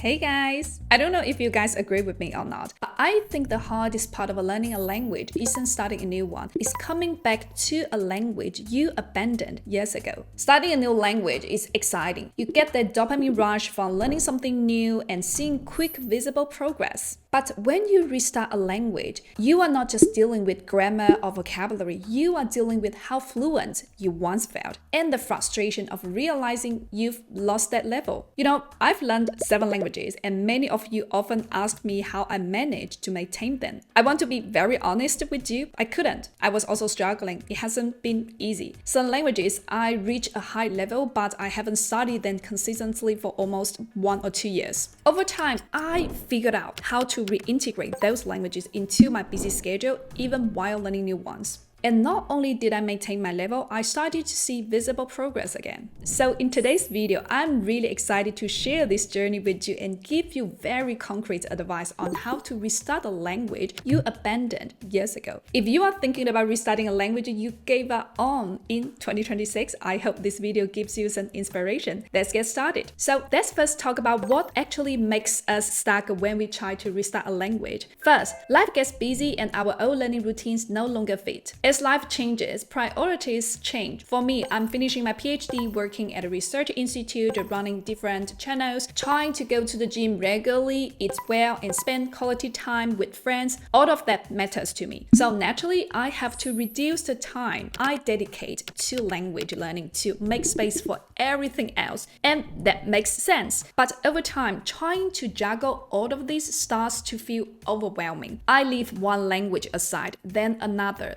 Hey guys! I don't know if you guys agree with me or not, but I think the hardest part of learning a language isn't starting a new one, it's coming back to a language you abandoned years ago. Starting a new language is exciting. You get the dopamine rush from learning something new and seeing quick visible progress. But when you restart a language, you are not just dealing with grammar or vocabulary, you are dealing with how fluent you once felt and the frustration of realizing you've lost that level. You know, I've learned 7 languages and many of you often ask me how I managed to maintain them. I want to be very honest with you, I couldn't. I was also struggling. It hasn't been easy. Some languages I reach a high level, but I haven't studied them consistently for almost 1 or 2 years. Over time, I figured out how to reintegrate those languages into my busy schedule even while learning new ones. And not only did I maintain my level, I started to see visible progress again. So in today's video, I'm really excited to share this journey with you and give you very concrete advice on how to restart a language you abandoned years ago. If you are thinking about restarting a language you gave up on in 2026, I hope this video gives you some inspiration. Let's get started. So let's first talk about what actually makes us stuck when we try to restart a language. First, life gets busy and our old learning routines no longer fit. As life changes, priorities change. For me, I'm finishing my PhD, working at a research institute, running different channels, trying to go to the gym regularly, eat well, and spend quality time with friends. All of that matters to me. So naturally, I have to reduce the time I dedicate to language learning to make space for everything else. And that makes sense. But over time, trying to juggle all of this starts to feel overwhelming. I leave one language aside, then another,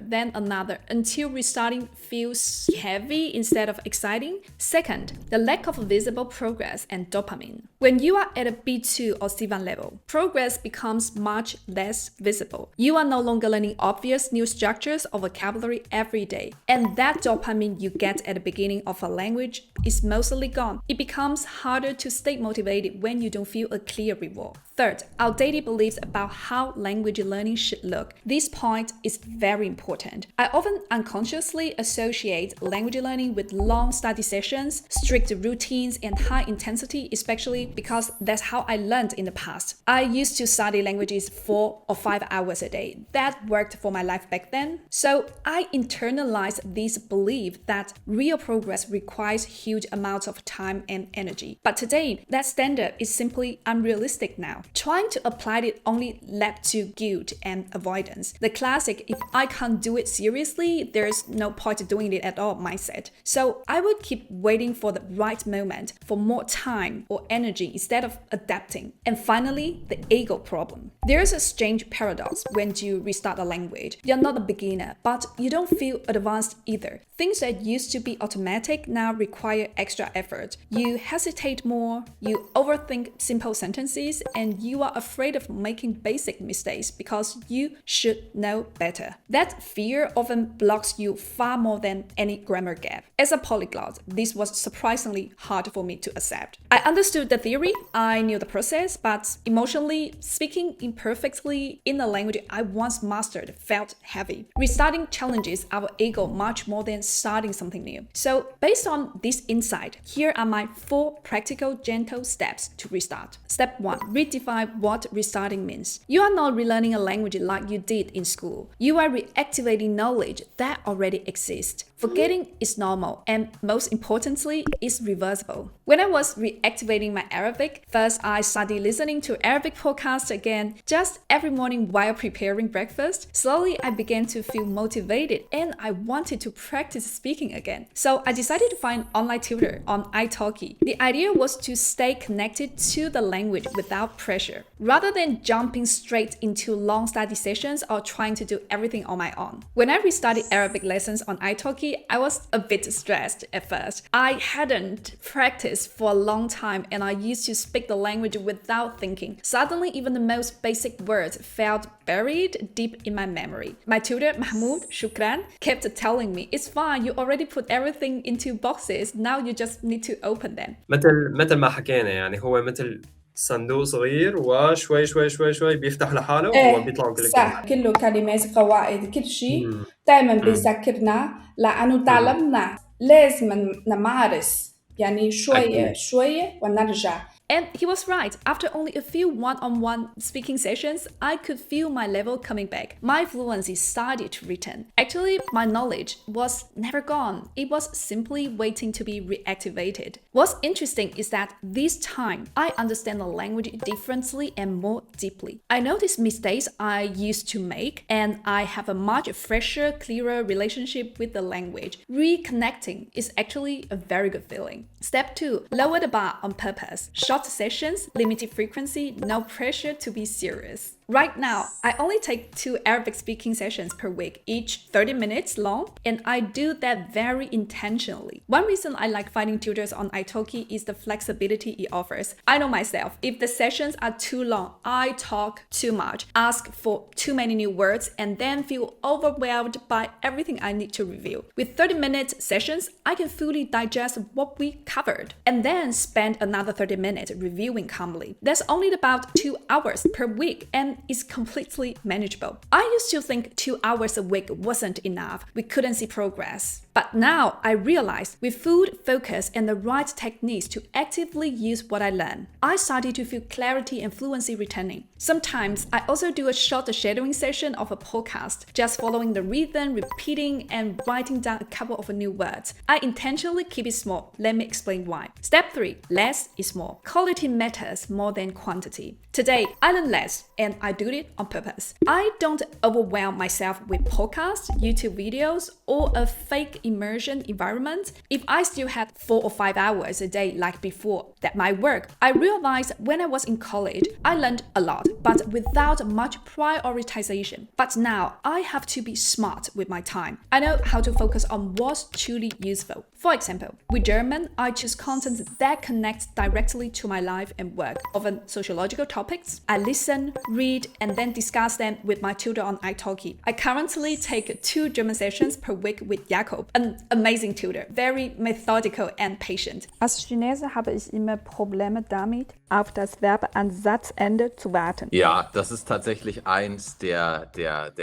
until restarting feels heavy instead of exciting. Second, the lack of visible progress and dopamine. When you are at a B2 or C1 level, progress becomes much less visible. You are no longer learning obvious new structures or vocabulary every day. And that dopamine you get at the beginning of a language is mostly gone. It becomes harder to stay motivated when you don't feel a clear reward. Third, outdated beliefs about how language learning should look. This point is very important. I often unconsciously associate language learning with long study sessions, strict routines, and high intensity, especially because that's how I learned in the past. I used to study languages 4 or 5 hours a day. That worked for my life back then. So I internalized this belief that real progress requires huge amounts of time and energy. But today, that standard is simply unrealistic now. Trying to apply it only led to guilt and avoidance. The classic, if I can't do it seriously, there's no point doing it at all mindset. So I would keep waiting for the right moment, for more time or energy instead of adapting. And finally, the ego problem. There's a strange paradox when you restart a language. You're not a beginner, but you don't feel advanced either. Things that used to be automatic now require extra effort. You hesitate more, you overthink simple sentences, and you are afraid of making basic mistakes because you should know better. That fear often blocks you far more than any grammar gap. As a polyglot, this was surprisingly hard for me to accept. I understood the theory, I knew the process, but emotionally, speaking imperfectly in a language I once mastered felt heavy. Restarting challenges our ego much more than starting something new. So based on this insight, here are my 4 practical, gentle steps to restart. Step 1. Redefine what restarting means. You are not relearning a language like you did in school. You are reactivating knowledge that already exists. Forgetting is normal, and most importantly, it's reversible. When I was reactivating my Arabic, first I started listening to Arabic podcasts again, just every morning while preparing breakfast. Slowly, I began to feel motivated and I wanted to practice speaking again. So I decided to find online tutor on italki. The idea was to stay connected to the language without pressure, rather than jumping straight into long study sessions or trying to do everything on my own. When I restarted Arabic lessons on italki, I was a bit stressed at first. I hadn't practiced for a long time and I used to speak the language without thinking. Suddenly, even the most basic words felt buried deep in my memory. My tutor, Mahmoud, Shukran, kept telling me, it's fine, you already put everything into boxes, now you just need to open them. مثل ما حكينا يعني هو مثل صندوق صغير وشوي شوي شوي شوي بيفتح لحاله وهو ايه بيطلعوا كل صح، الكلمات. كله كلمات قواعد كل شيء مم. دائما مم. بيذكرنا لأنه مم. تعلمنا لازم نمارس يعني شوية أكيد شوية ونرجع. And he was right. After only a few one-on-one speaking sessions, I could feel my level coming back. My fluency started to return. Actually, my knowledge was never gone. It was simply waiting to be reactivated. What's interesting is that this time, I understand the language differently and more deeply. I notice mistakes I used to make, and I have a much fresher, clearer relationship with the language. Reconnecting is actually a very good feeling. Step 2. Lower the bar on purpose. Short sessions, limited frequency, no pressure to be serious. Right now, I only take 2 Arabic speaking sessions per week, each 30 minutes long, and I do that very intentionally. One reason I like finding tutors on italki is the flexibility it offers. I know myself, if the sessions are too long, I talk too much, ask for too many new words, and then feel overwhelmed by everything I need to review. With 30-minute sessions, I can fully digest what we covered, and then spend another 30 minutes reviewing calmly. That's only about 2 hours per week, and is completely manageable. I used to think 2 hours a week wasn't enough. We couldn't see progress. But now I realize with full focus and the right techniques to actively use what I learn, I started to feel clarity and fluency returning. Sometimes I also do a short shadowing session of a podcast, just following the rhythm, repeating and writing down a couple of new words. I intentionally keep it small. Let me explain why. Step 3. Less is more. Quality matters more than quantity. Today, I learn less and I do it on purpose. I don't overwhelm myself with podcasts, YouTube videos, or a fake immersion environment. If I still had 4 or 5 hours a day like before, that might work. I realized when I was in college, I learned a lot, but without much prioritization. But now, I have to be smart with my time. I know how to focus on what's truly useful. For example, with German, I choose content that connects directly to my life and work. Often sociological topics, I listen, read, and then discuss them with my tutor on italki. I currently take 2 German sessions per week with Jakob, an amazing tutor, very methodical and patient. Als Chinese habe ich immer Probleme damit, auf das Verb an Satzende zu warten. Ja, das ist tatsächlich eins der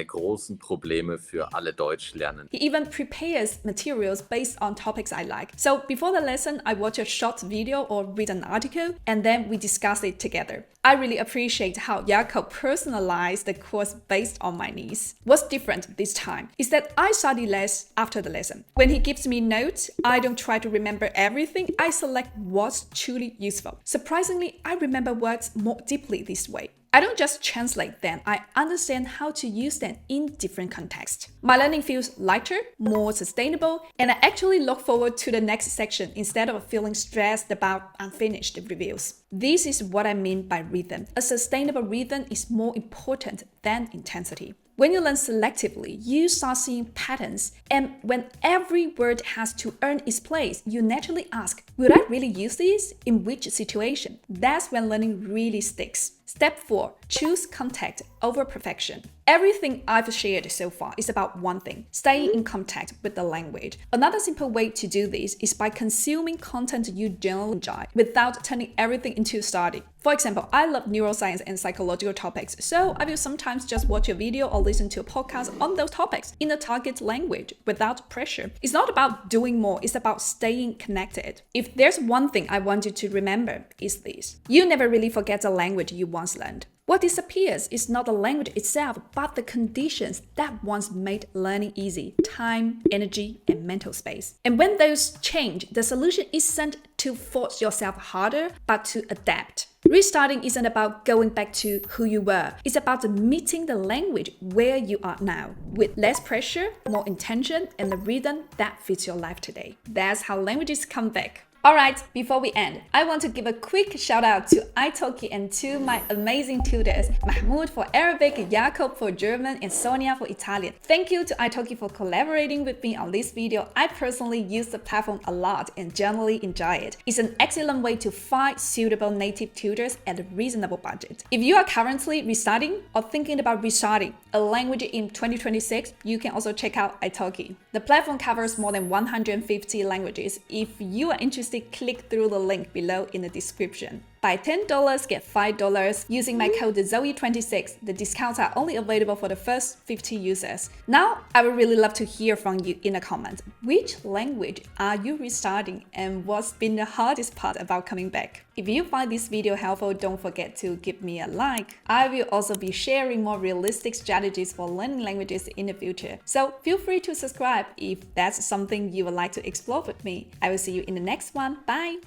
großen Probleme für alle Deutschlernenden. He even prepares materials based on topics I like. So before the lesson, I watch a short video or read an article, and then we discuss it together. I really appreciate how Jakob personalized the course based on my needs. What's different this time is that I study less after the lesson. When he gives me notes, I don't try to remember everything. I select what's truly useful. Surprisingly, I remember words more deeply this way. I don't just translate them, I understand how to use them in different contexts. My learning feels lighter, more sustainable, and I actually look forward to the next section instead of feeling stressed about unfinished reviews. This is what I mean by rhythm. A sustainable rhythm is more important than intensity. When you learn selectively, you start seeing patterns, and when every word has to earn its place, you naturally ask, would I really use this? In which situation? That's when learning really sticks. Step 4. Choose contact over perfection. Everything I've shared so far is about one thing, staying in contact with the language. Another simple way to do this is by consuming content you generally enjoy without turning everything into study. For example, I love neuroscience and psychological topics, so I will sometimes just watch a video or listen to a podcast on those topics in a target language without pressure. It's not about doing more, it's about staying connected. If there's one thing I want you to remember, it's this. You never really forget the language you once learned. What disappears is not the language itself, but the conditions that once made learning easy: time, energy, and mental space. And when those change, the solution isn't to force yourself harder, but to adapt. Restarting isn't about going back to who you were. It's about meeting the language where you are now, with less pressure, more intention, and the rhythm that fits your life today. That's how languages come back. Alright, before we end, I want to give a quick shout out to italki and to my amazing tutors, Mahmoud for Arabic, Jakob for German, and Sonia for Italian. Thank you to italki for collaborating with me on this video. I personally use the platform a lot and generally enjoy it. It's an excellent way to find suitable native tutors at a reasonable budget. If you are currently restarting or thinking about restarting a language in 2026, you can also check out italki. The platform covers more than 150 languages. If you are interested, click through the link below in the description. Buy $10, get $5 using my code Zoe26. The discounts are only available for the first 50 users. Now, I would really love to hear from you in the comments. Which language are you restarting and what's been the hardest part about coming back? If you find this video helpful, don't forget to give me a like. I will also be sharing more realistic strategies for learning languages in the future. So feel free to subscribe if that's something you would like to explore with me. I will see you in the next one. Bye!